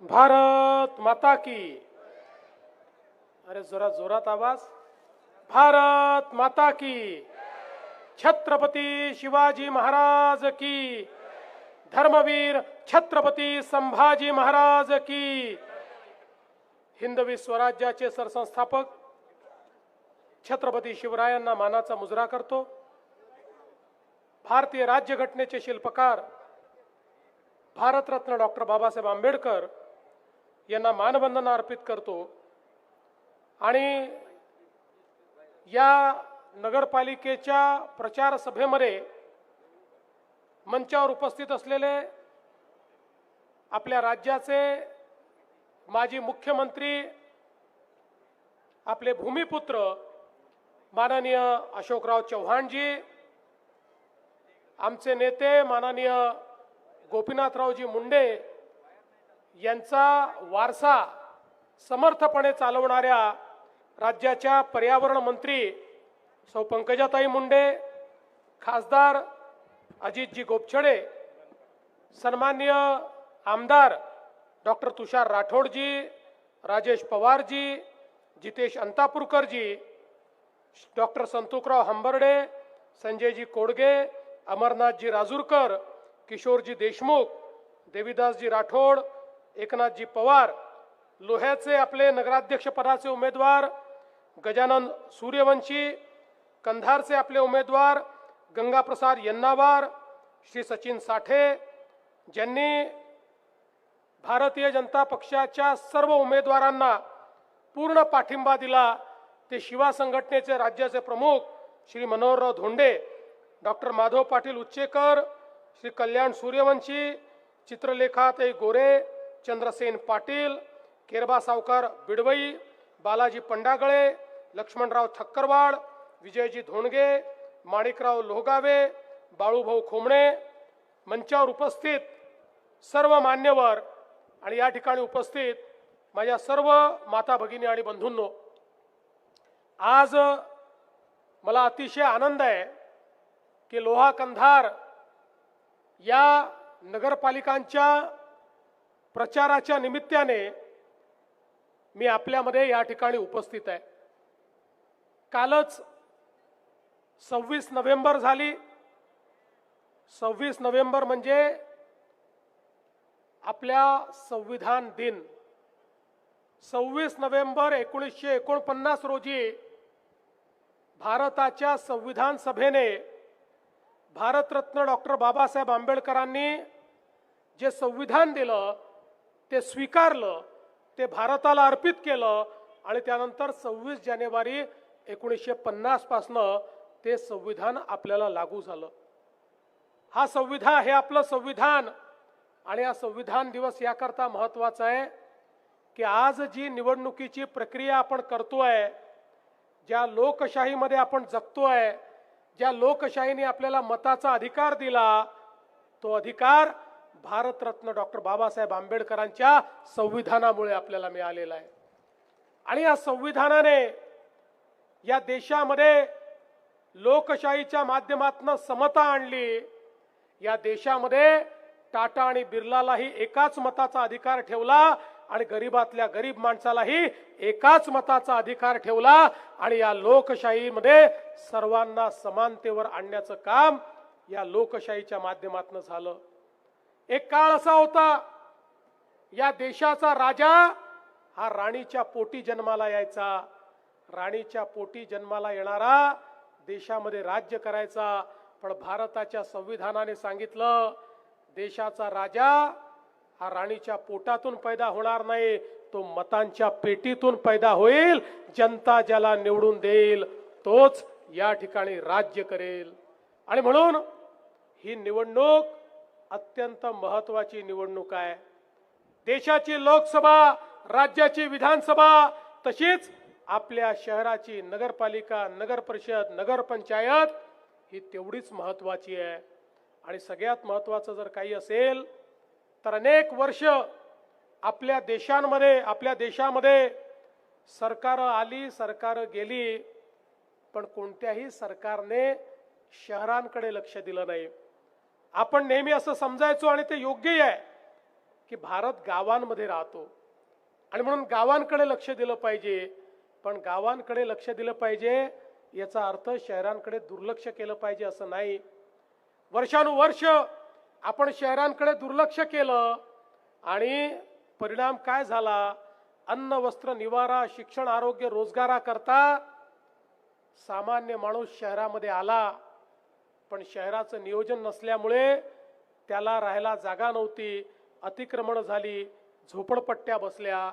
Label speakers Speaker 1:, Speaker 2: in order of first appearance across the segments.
Speaker 1: भारत माता की। अरे जरा जोरात आवाज। भारत माता की। छत्रपती शिवाजी महाराज की। धर्मवीर छत्रपती संभाजी महाराज की। हिंदवी स्वराज्याचे सरसंस्थापक छत्रपती शिवरायांना मानाचा मुजरा करतो। भारतीय राज्यघटनेचे शिल्पकार भारतरत्न डॉक्टर बाबासाहेब आंबेडकर यांना मानवंदना अर्पित करतो। आणि या नगरपालिकेच्या प्रचार सभेमध्ये मंचावर उपस्थित असलेले आपल्या राज्याचे माजी मुख्यमंत्री आपले भूमिपुत्र माननीय अशोकराव चव्हाणजी, आमचे नेते माननीय गोपीनाथरावजी मुंडे यांचा वारसा समर्थपणे चालवणाऱ्या राज्याच्या पर्यावरण मंत्री सौ पंकजाताई मुंडे, खासदार अजितजी गोपछडे, सन्माननीय आमदार डॉक्टर तुषार राठोडजी, राजेश पवारजी, जितेश अंतापूरकरजी, डॉक्टर संतोकराव हंबर्डे, संजयजी कोडगे, अमरनाथजी राजूरकर, किशोरजी देशमुख, देवीदासजी राठोड, एकनाथजी पवार, लोह्याचे आपले नगराध्यक्ष पदाचे उमेदवार गजानन सूर्यवंशी, कंधारचे आपले उमेदवार गंगाप्रसाद यन्नावार, श्री सचिन साठे, ज्यांनी भारतीय जनता पक्षाच्या सर्व उमेदवारांना पूर्ण पाठिंबा दिला, ते शिवा संघटनेचे राज्याचे प्रमुख श्री मनोहरराव धोंडे, डॉक्टर माधव पाटील उच्चेकर, श्री कल्याण सूर्यवंशी, चित्रलेखाताई गोरे, चंद्रसेन पाटील, केरबा सावकार बिडवई, बालाजी पंडागळे, लक्ष्मणराव ठक्करवाड, विजयजी धोंडगे, माणिकराव लोहगावे, बाळूभाऊ खोमणे, मंचावर उपस्थित सर्व मान्यवर आणि या ठिकाणी उपस्थित माझ्या सर्व माता भगिनी आणि बंधूंनो, आज मला अतिशय आनंद आहे की लोहा कंधार या नगरपालिकांच्या प्रचाराच्या निमित्ताने मी आपल्यामध्ये या ठिकाणी उपस्थित आहे। कालच 26 नोव्हेंबर झाली। 26 नोव्हेंबर म्हणजे आपल्या संविधान दिन। 26 नोव्हेंबर 1949 रोजी भारताच्या संविधान सभेने भारतरत्न डॉक्टर बाबासाहेब आंबेडकरांनी जे संविधान दिलं ते स्वीकारलं, ते भारताला अर्पित केलं आणि त्यानंतर 26 जानेवारी 1950 पासून ते संविधान आपल्याला लागू झालं। हा संविधान हे आपलं संविधान आणि हा संविधान दिवस याकरता महत्त्वाचा आहे की आज जी निवडणुकीची प्रक्रिया आपण करतोय, ज्या लोकशाहीमध्ये आपण जगतोय, ज्या लोकशाहीने आपल्याला मताचा अधिकार दिला, तो अधिकार भारतरत्न डॉक्टर बाबासाहेब आंबेडकरांच्या संविधानामुळे आपल्याला मिळालेला आहे। आणि या संविधानाने या देशामध्ये लोकशाहीच्या माध्यमातून समता आणली। या देशामध्ये टाटा आणि बिर्लालाही एकाच मताचा अधिकार ठेवला आणि गरीबातल्या गरीब माणसालाही एकाच मताचा अधिकार ठेवला आणि या लोकशाहीमध्ये सर्वांना समानतेवर आणण्याचं काम या लोकशाहीच्या माध्यमातून झालं। एक काळ असा होता, या देशाचा राजा हा राणीच्या पोटी जन्माला यायचा, राणीच्या पोटी जन्माला येणारा देशामध्ये राज्य करायचा। पण भारताच्या संविधानाने सांगितलं, देशाचा राजा हा राणीच्या पोटातून पैदा होणार नाही, तो मतांच्या पेटीतून पैदा होईल। जनता ज्याला निवडून देईल तोच या ठिकाणी राज्य करेल। आणि म्हणून ही निवडणूक अत्यंत महत्त्वाची निवडणूक आहे। देशाची लोकसभा, राज्याची विधानसभा, तशीच आपल्या शहराची नगरपालिका, नगरपरिषद, नगरपंचायत ही तेवढीच महत्त्वाची आहे। आणि सगळ्यात महत्त्वाचं जर काही असेल तर अनेक वर्ष आपल्या देशामध्ये सरकार आली, सरकार गेली, पण कोणत्याही सरकारने शहरांकडे लक्ष दिलं नाही. आपण नेहमी असं समजायचो आणि ते योग्यही आहे की भारत गावांमध्ये राहतो आणि म्हणून गावांकडे लक्ष दिलं पाहिजे. पण गावांकडे लक्ष दिलं पाहिजे याचा अर्थ शहरांकडे दुर्लक्ष केलं पाहिजे असं नाही. वर्षानुवर्ष आपण शहरांकडे दुर्लक्ष केलं आणि परिणाम काय झाला? अन्न, वस्त्र, निवारा, शिक्षण, आरोग्य, रोजगाराकरता सामान्य माणूस शहरामध्ये आला, पण शहराचं नियोजन नसल्यामुळे त्याला राहायला जागा नव्हती, अतिक्रमण झाली, झोपडपट्ट्या बसल्या,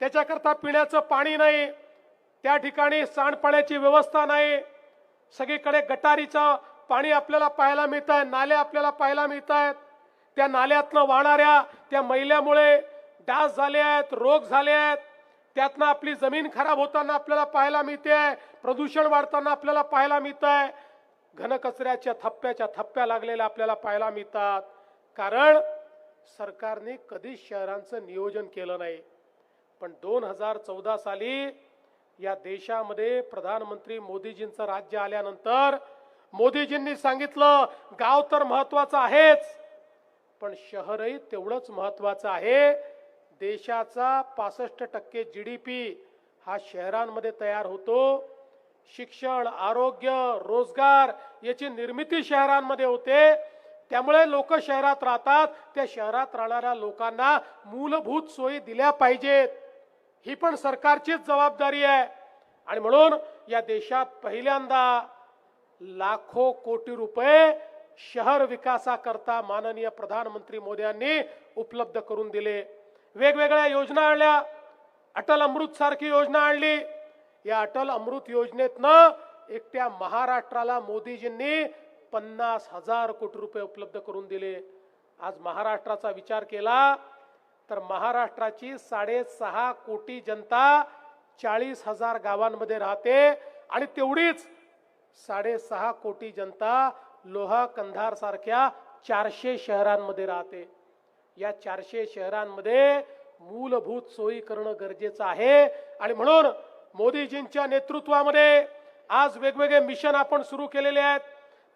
Speaker 1: त्याच्याकरता पिण्याचं पाणी नाही, त्या ठिकाणी सांडपाण्याची व्यवस्था नाही, सगळीकडे गटारीचं पाणी आपल्याला पाहायला मिळत आहे, नाले आपल्याला पाहायला मिळत आहेत, त्या नाल्यातनं वाहणाऱ्या त्या मैल्यामुळे डास झाले आहेत, रोग झाले आहेत, त्यातनं आपली जमीन खराब होताना आपल्याला पाहायला मिळते, प्रदूषण वाढताना आपल्याला पाहायला मिळत आहे, घनकचऱ्याच्या थप्प्या लागलेल्या आपल्याला पाहायला मिळतात. कारण सरकारने कधीच शहरांचं नियोजन केलं नाही. पण 2014 साली या देशामध्ये प्रधानमंत्री मोदीजींचं राज्य आल्यानंतर मोदीजींनी सांगितलं गाव तर महत्वाचं आहेच, पण शहरही तेवढंच महत्वाचं आहे. देशाचा 65% GDP हा शहरांमध्ये तयार होतो. शिक्षण, आरोग्य, रोजगार याची निर्मिती शहरांमध्ये होते. त्यामुळे लोक शहरात राहतात. त्या शहरात राहणाऱ्या लोकांना मूलभूत सोयी दिल्या पाहिजेत, ही पण सरकारचीच जबाबदारी आहे. आणि म्हणून या देशात पहिल्यांदा लाखो कोटी रुपये शहर विकासाकरता माननीय प्रधानमंत्री मोदींनी उपलब्ध करून दिले. वेगवेगळ्या योजना आणल्या. अटल अमृत सारखी योजना आणली. या अटल अमृत योजनेतनं एकट्या महाराष्ट्राला मोदीजींनी 50,000 कोटी रुपये उपलब्ध करून दिले. आज महाराष्ट्राचा विचार केला तर महाराष्ट्राची 6.5 कोटी जनता 40,000 गावांमध्ये राहते आणि तेवढीच 6.5 कोटी जनता लोहा, कंधार सारख्या 400 शहरांमध्ये राहते. या 400 शहरांमध्ये मूलभूत सोयी करणं गरजेचं आहे. आणि म्हणून मोदीजींच्या नेतृत्वामध्ये आज वेगवेगळे मिशन आपण सुरू केलेले आहेत.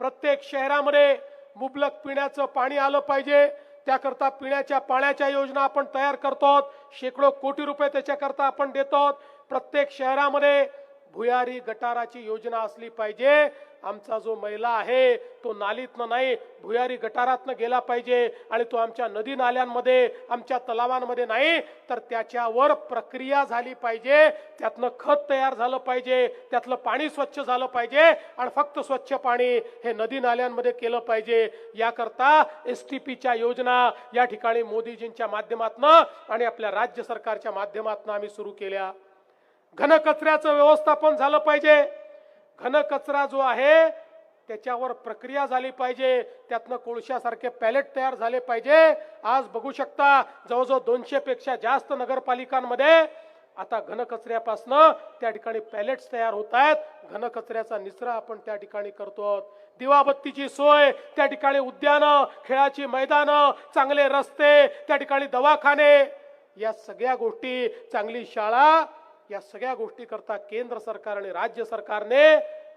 Speaker 1: प्रत्येक शहरामध्ये मुबलक पिण्याचं पाणी आलं पाहिजे, त्याकरता पिण्याच्या पाण्याच्या योजना आपण तयार करतो. शेकडो कोटी रुपये त्याच्याकरता आपण देतो. प्रत्येक शहरामध्ये भुयारी गटाराची योजना असली पाहिजे. आमचा जो मैला आहे तो नालीतनं नाही भुयारी गटारातनं गेला पाहिजे आणि तो आमच्या नदी नाल्यांमध्ये, आमच्या तलावांमध्ये नाही तर त्याच्यावर प्रक्रिया झाली पाहिजे, त्यातनं खत तयार झालं पाहिजे, त्यातलं पाणी स्वच्छ झालं पाहिजे आणि फक्त स्वच्छ पाणी हे नदी नाल्यांमध्ये केलं पाहिजे. याकरता STPच्या योजना या ठिकाणी मोदीजींच्या माध्यमातून आणि आपल्या राज्य सरकारच्या माध्यमातून आम्ही सुरू केल्या. घनकचऱ्याचं व्यवस्थापन झालं पाहिजे. घनकचरा जो आहे त्याच्यावर प्रक्रिया झाली पाहिजे, त्यातनं कोळशासारखे पॅलेट तयार झाले पाहिजे. आज बघू शकता जवळजवळ 200 पेक्षा जास्त नगरपालिकांमध्ये आता घनकचऱ्यापासनं त्या ठिकाणी पॅलेट्स तयार होत आहेत. घनकचऱ्याचा निचरा आपण त्या ठिकाणी करतो. दिवाबत्तीची सोय, त्या ठिकाणी उद्यानं, खेळाची मैदानं, चांगले रस्ते, त्या ठिकाणी दवाखाने, या सगळ्या गोष्टी, चांगली शाळा, या सगळ्या गोष्टी करता केंद्र सरकार आणि राज्य सरकारने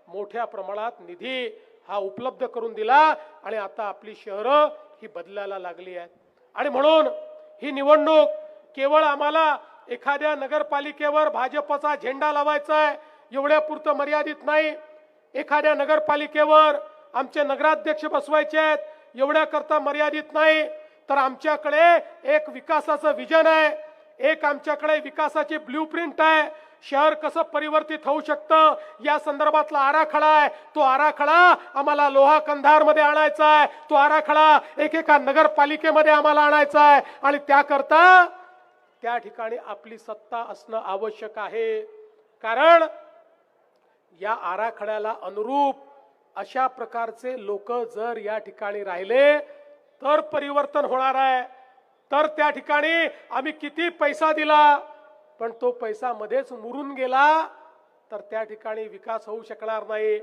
Speaker 1: मोठ्या प्रमाणात निधी हा उपलब्ध करून दिला आणि आता आपली शहरं ही बदलायला लागली आहेत. आणि म्हणून ही निवडणूक केवळ आम्हाला एखाद्या नगरपालिकेवर भाजपचा झेंडा लावायचा आहे एवढ्यापुरतं मर्यादित नाही. एखाद्या नगरपालिकेवर आमचे नगराध्यक्ष बसवायचे आहेत एवढ्याकरता मर्यादित नाही, तर आमच्याकडे एक विकासाचं विजन आहे, एक आमच्याकडे विकासाची ब्ल्यूप्रिंट आहे. शहर कसं परिवर्तित होऊ शकतं या संदर्भातला आराखडा आहे. तो आराखडा आम्हाला लोहा कंधार मध्ये आणायचा आहे. तो आराखडा एकेका नगरपालिकेमध्ये आम्हाला आणायचा आहे आणि त्याकरता त्या ठिकाणी आपली सत्ता असणं आवश्यक आहे. कारण या आराखड्याला अनुरूप अशा प्रकारचे लोक जर या ठिकाणी राहिले तर परिवर्तन होणार आहे. तर त्या ठिकाणी आम्ही किती पैसा दिला पण तो पैसा मध्येच मुरून गेला तर त्या ठिकाणी विकास होऊ शकणार नाही.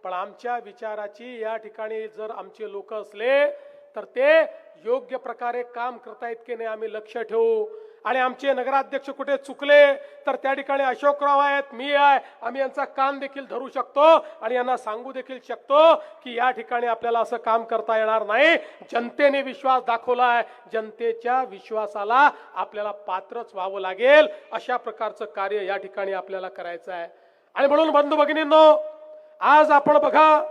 Speaker 1: पण आमच्या विचाराची या ठिकाणी जर आमचे लोक असले तर ते योग्य प्रकारे काम करतायत की नाही आम्ही लक्ष ठेवू. आणि आमचे नगराध्यक्ष कुठे चुकले तर त्या ठिकाणी अशोकराव आहेत, मी आहे, आम्ही यांचा कान देखील धरू शकतो आणि यांना सांगू देखील शकतो की या ठिकाणी आपल्याला असं काम करता येणार नाही. जनतेने विश्वास दाखवलाय, जनतेच्या विश्वासाला आपल्याला पात्रच व्हावं लागेल. अशा प्रकारचं कार्य या ठिकाणी आपल्याला करायचं आहे. आणि म्हणून बंधू भगिनींनो, आज आपण बघा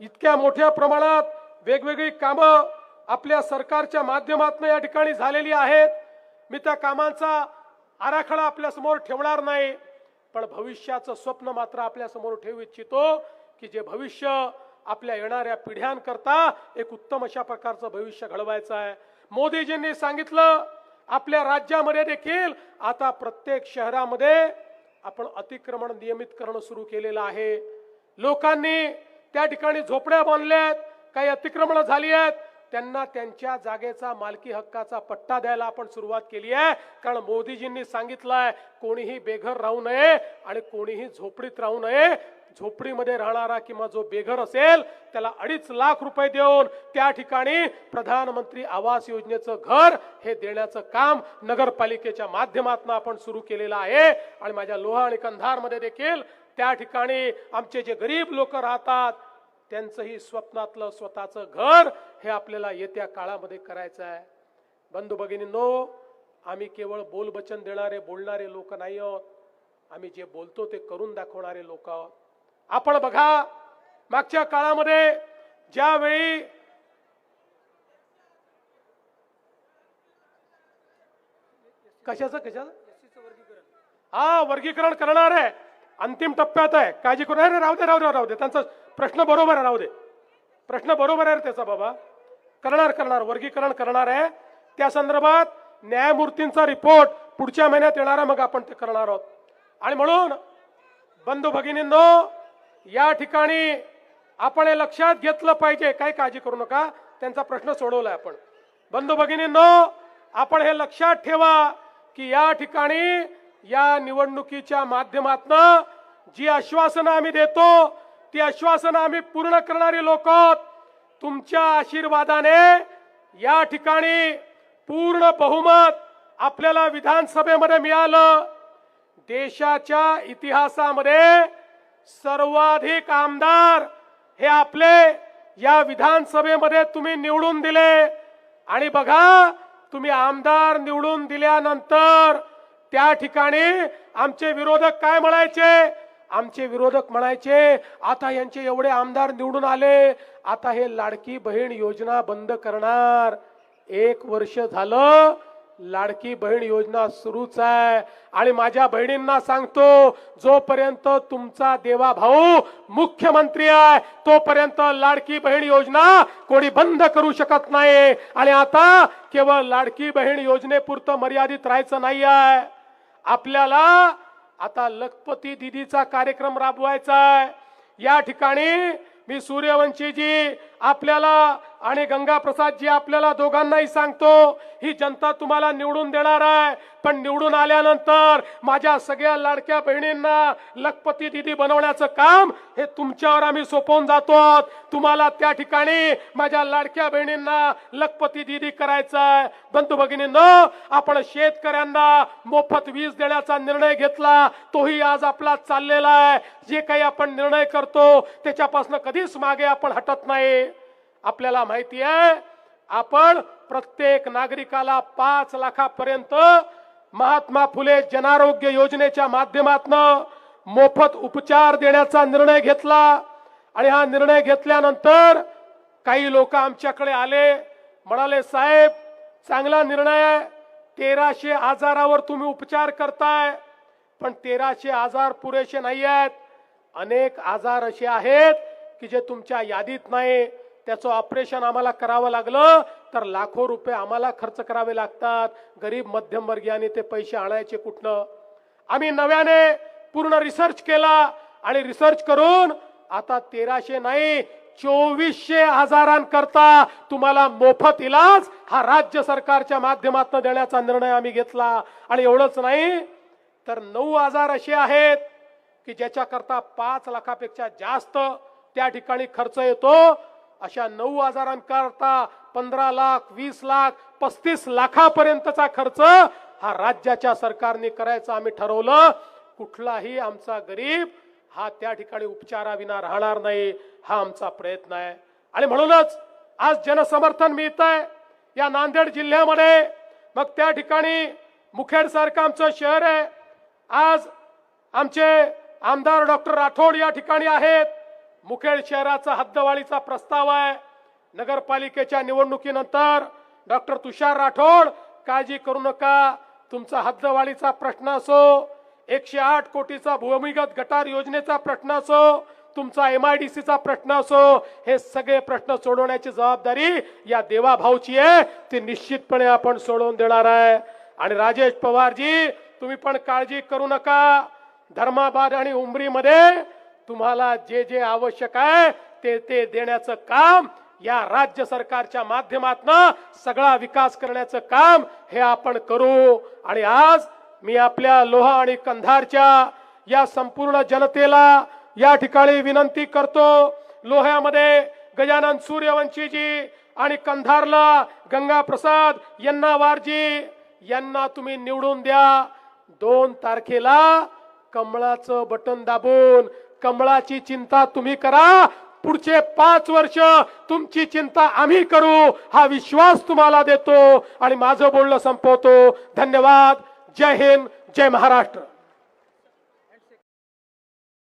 Speaker 1: इतक्या मोठ्या प्रमाणात वेगवेगळी कामं आपल्या सरकारच्या माध्यमातून या ठिकाणी झालेली आहेत. मी त्या कामांचा आराखडा आपल्या समोर ठेवणार नाही, पण भविष्याचं स्वप्न मात्र आपल्या समोर ठेवू इच्छितो की जे भविष्य आपल्या येणाऱ्या पिढ्यांकरता एक उत्तम अशा प्रकारचं भविष्य घडवायचं आहे. मोदीजींनी सांगितलं आपल्या राज्यामध्ये देखील आता प्रत्येक शहरामध्ये आपण अतिक्रमण नियमित करणं सुरू केलेलं आहे. लोकांनी त्या ठिकाणी झोपड्या बांधल्यात, काही अतिक्रमण झाली आहेत, त्यांना त्यांच्या जागेचा मालकी हक्काचा पट्टा द्यायला आपण सुरुवात केली आहे. कारण मोदीजींनी सांगितलंय कोणीही बेघर राहू नये आणि कोणीही झोपडीत राहू नये. झोपडीमध्ये राहणारा किंवा जो बेघर असेल त्याला 2.5 लाख रुपये देऊन त्या ठिकाणी प्रधानमंत्री आवास योजनेचं घर हे देण्याचं काम नगरपालिकेच्या माध्यमातून आपण सुरू केलेलं आहे. आणि माझ्या लोहा आणि कंधारमध्ये देखील त्या ठिकाणी आमचे जे गरीब लोक राहतात त्यांचंही स्वप्नातलं स्वतःचं घर हे आपल्याला येत्या काळामध्ये करायचं आहे. बंधू भगिनींनो, आम्ही केवळ बोलबचन देणारे बोलणारे लोक नाही आहोत, आम्ही जे बोलतो ते करून दाखवणारे लोक आहोत. आपण बघा मागच्या काळामध्ये ज्यावेळी कशाचं वर्गीकरण करणार आहे, अंतिम टप्प्यात आहे, काळजी करू नये. राहू दे त्यांचा प्रश्न बरोबर आहे, राहू दे, प्रश्न बरोबर आहे त्याचा बाबा. करणार वर्गीकरण करणार आहे. त्या संदर्भात न्यायमूर्तींचा रिपोर्ट पुढच्या महिन्यात येणार आहे, मग आपण ते करणार आहोत. आणि म्हणून बंधू भगिनींनो, या ठिकाणी आपण हे लक्षात घेतलं पाहिजे, काही काळजी करू नका, त्यांचा प्रश्न सोडवलाय आपण. बंधू भगिनींनो, आपण हे लक्षात ठेवा की या ठिकाणी या निवडणुकीच्या माध्यमातून जी आश्वासनं आम्ही देतो ती आश्वासनं आम्ही पूर्ण करणारी लोक आहोत. तुमच्या आशीर्वादाने या ठिकाणी पूर्ण बहुमत आपल्याला विधानसभेमध्ये मिळालं. देशाच्या इतिहासामध्ये सर्वाधिक आमदार हे आपले या विधानसभेमध्ये तुम्ही निवडून दिले. आणि बघा, तुम्ही आमदार निवडून दिल्यानंतर त्या ठिकाणी आमचे विरोधक काय म्हणायचे? आमचे विरोधक म्हणायचे आता यांचे एवढे आमदार निवडून आले, आता हे लाडकी बहीण योजना बंद करणार. 1 वर्ष झालं लाडकी बहीण योजना सुरूच आहे. आणि माझ्या बहिणींना सांगतो, जोपर्यंत तुमचा देवा भाऊ मुख्यमंत्री आहे तोपर्यंत लाडकी बहीण योजना कोणी बंद करू शकत नाही. आणि आता केवळ लाडकी बहीण योजनेपुरतं मर्यादित राहायचं नाही आहे, आपल्याला आता लखपती दीदीचा कार्यक्रम राबवायचा आहे. या ठिकाणी मी सूर्यवंशीजी आपल्याला आणि गंगाप्रसादजी आपल्याला दोघांनाही सांगतो, ही जनता तुम्हाला निवडून देणार आहे, पण निवडून आल्यानंतर माझ्या सगळ्या लाडक्या बहिणींना लखपती दीदी बनवण्याचं काम हे तुमच्यावर आम्ही सोपवून जातो. तुम्हाला त्या ठिकाणी माझ्या लाडक्या बहिणींना लखपती दीदी करायचं आहे. बंधू भगिनींनो, आपण शेतकऱ्यांना मोफत वीज देण्याचा निर्णय घेतला, तोही आज आपला चाललेला आहे. जे काही आपण निर्णय करतो त्याच्यापासून कधीच मागे आपण हटत नाही. आपल्याला माहिती आहे, आपण प्रत्येक नागरिकाला 5 लाखापर्यंत महात्मा फुले जनारोग्य योजनेच्या माध्यमातून मोफत उपचार देण्याचा निर्णय घेतला. आणि हा निर्णय घेतल्यानंतर काही लोक आमच्याकडे आले, म्हणाले साहेब चांगला निर्णय आहे, 1300 आजारावर तुम्ही उपचार करताय, पण 1300 आजार पुरेसे नाही आहेत. अनेक आजार असे आहेत की जे तुमच्या यादीत नाही. त्याचं ऑपरेशन आम्हाला करावं लागलं तर लाखो रुपये आम्हाला खर्च करावे लागतात. गरीब मध्यमवर्गीयांनी ते पैसे आणायचे कुठनं? आम्ही नव्याने पूर्ण रिसर्च केला आणि रिसर्च करून आता 1300 नाही 2400 आजारांकरता तुम्हाला मोफत इलाज हा राज्य सरकारच्या माध्यमातून देण्याचा निर्णय आम्ही घेतला. आणि एवढंच नाही तर 9 आजार असे आहेत की ज्याच्याकरता 5 लाखापेक्षा जास्त त्या ठिकाणी खर्च येतो. अशा 9 आजारांकरता 15 लाख, 20 लाख, 35 लाखापर्यंतचा खर्च हा राज्याच्या सरकारने करायचं आम्ही ठरवलं. कुठलाही आमचा गरीब हा त्या ठिकाणी उपचाराविना राहणार नाही, हा आमचा प्रयत्न आहे. आणि म्हणूनच आज जनसमर्थन मिळतंय या नांदेड जिल्ह्यामध्ये. मग त्या ठिकाणी मुखेड सारखं आमचं शहर आहे. आज आमचे आमदार डॉक्टर राठोड या ठिकाणी आहेत. मुखेड शहराचा हद्दवाढीचा प्रस्ताव आहे. नगरपालिकेच्या निवडणुकीनंतर डॉक्टर तुषार राठोड काळजी करू नका, तुमचा हद्दवाढीचा प्रश्न असो, 108 कोटीचा भूमिगत गटार योजनेचा प्रश्न असो, तुमचा MIDC चा प्रश्न असो, हे सगळे प्रश्न सोडवण्याची जबाबदारी या देवाभाऊची आहे. ती निश्चितपणे आपण सोडवून देणार आहे. आणि राजेश पवारजी, तुम्ही पण काळजी करू नका. धर्माबाद आणि उमरीमध्ये तुम्हाला जे जे आवश्यक आहे ते देण्याचं काम या राज्य सरकारच्या माध्यमातून सगळा विकास करण्याचं काम हे आपण करू. आणि आज मी आपल्या लोहा आणि कंधारच्या या संपूर्ण जनतेला या ठिकाणी विनंती करतो. लोह्यामध्ये गजानन सूर्यवंशीजी आणि कंधारला गंगाप्रसाद यन्नावारजी यांना तुम्ही निवडून द्या. 2 तारखेला कमळाचं बटन दाबून कमळाची चिंता तुम्ही करा. पुढचे 5 वर्ष तुमची चिंता आम्ही करू, हा विश्वास तुम्हाला देतो. आणि माझं बोलणं संपवतो. धन्यवाद. जय हिंद, जय महाराष्ट्र.